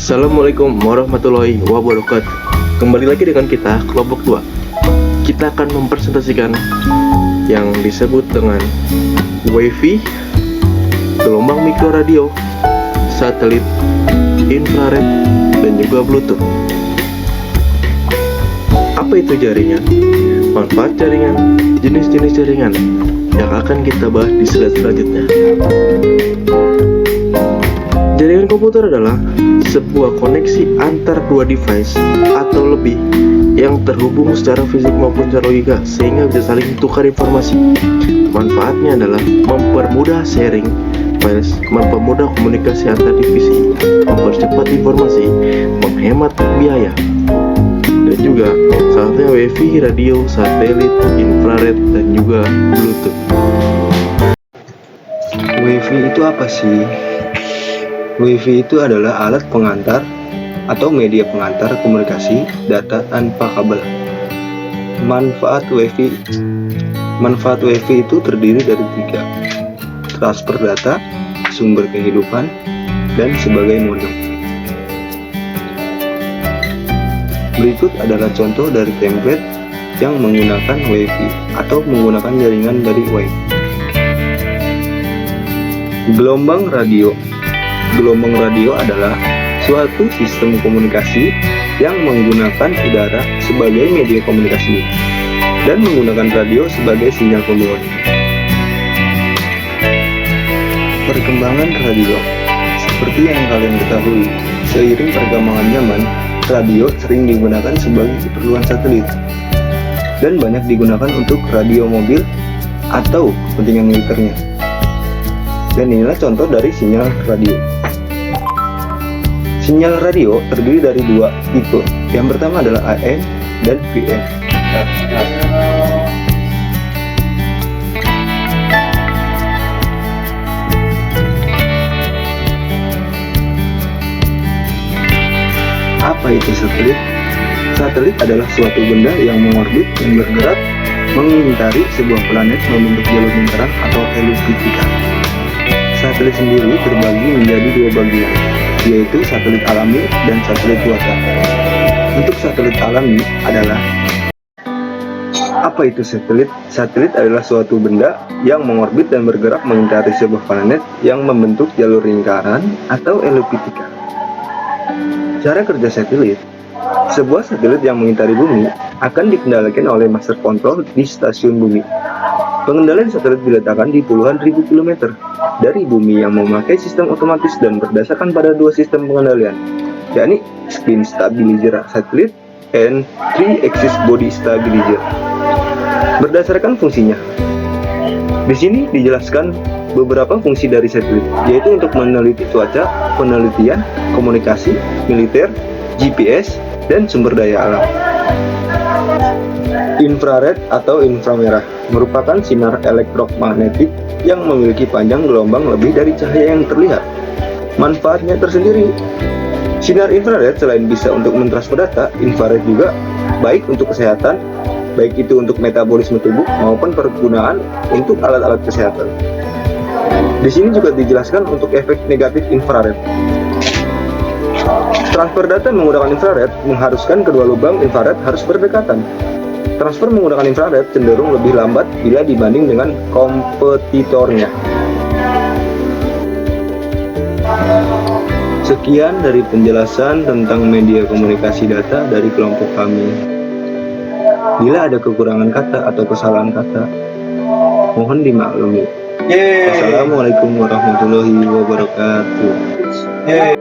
Assalamualaikum warahmatullahi wabarakatuh. Kembali lagi dengan kita, kelompok 2. Kita akan mempresentasikan yang disebut dengan WiFi, gelombang mikroradio, satelit, infrared, dan juga Bluetooth. Apa itu jaringan? Manfaat jaringan, jenis-jenis jaringan yang akan kita bahas di slide selanjutnya. Jaringan komputer adalah sebuah koneksi antar dua device atau lebih yang terhubung secara fisik maupun secara logika sehingga bisa saling tukar informasi. Manfaatnya adalah mempermudah sharing files, mempermudah komunikasi antar divisi, mempercepat informasi, menghemat biaya, dan juga salah satunya WiFi, radio, satelit, infrared, dan juga Bluetooth. WiFi itu apa sih? WiFi itu adalah alat pengantar atau media pengantar komunikasi data tanpa kabel. Manfaat WiFi itu terdiri dari 3: transfer data, sumber kehidupan, dan sebagai modem. Berikut adalah contoh dari template yang menggunakan WiFi atau menggunakan jaringan dari WiFi. Gelombang radio. Gelombang radio adalah suatu sistem komunikasi yang menggunakan udara sebagai media komunikasi dan menggunakan radio sebagai sinyal pembawa. Perkembangan radio. Seperti yang kalian ketahui, seiring perkembangan zaman, radio sering digunakan sebagai keperluan satelit dan banyak digunakan untuk radio mobil atau kepentingan militernya. Dan inilah contoh dari sinyal radio. Sinyal radio terdiri dari 2 tipe. Yang pertama adalah AM dan PM. Apa itu satelit? Satelit adalah suatu benda yang mengorbit dan bergerak mengitari sebuah planet membentuk jalur lingkaran atau eliptika. Satelit sendiri terbagi menjadi 2 bagian, yaitu satelit alami dan satelit buatan. Untuk satelit alami adalah apa itu satelit? Satelit adalah suatu benda yang mengorbit dan bergerak mengitari sebuah planet yang membentuk jalur lingkaran atau eliptika. Cara kerja satelit. Sebuah satelit yang mengitari bumi akan dikendalikan oleh master control di stasiun bumi. Pengendalian satelit diletakkan di puluhan ribu kilometer dari bumi yang memakai sistem otomatis dan berdasarkan pada 2 sistem pengendalian, yakni spin stabilizer satelit and 3-axis body stabilizer. Berdasarkan fungsinya, di sini dijelaskan beberapa fungsi dari satelit, yaitu untuk meneliti cuaca, penelitian, komunikasi, militer, GPS, dan sumber daya alam. Infrared atau inframerah merupakan sinar elektromagnetik yang memiliki panjang gelombang lebih dari cahaya yang terlihat. Manfaatnya tersendiri. Sinar infrared selain bisa untuk mentransfer data, infrared juga baik untuk kesehatan, baik itu untuk metabolisme tubuh maupun pergunaan untuk alat-alat kesehatan. Di sini juga dijelaskan untuk efek negatif infrared. Transfer data menggunakan infrared mengharuskan kedua lubang infrared harus berdekatan. Transfer menggunakan infrared cenderung lebih lambat bila dibanding dengan kompetitornya. Sekian dari penjelasan tentang media komunikasi data dari kelompok kami. Bila ada kekurangan kata atau kesalahan kata, mohon dimaklumi. Wassalamualaikum warahmatullahi wabarakatuh.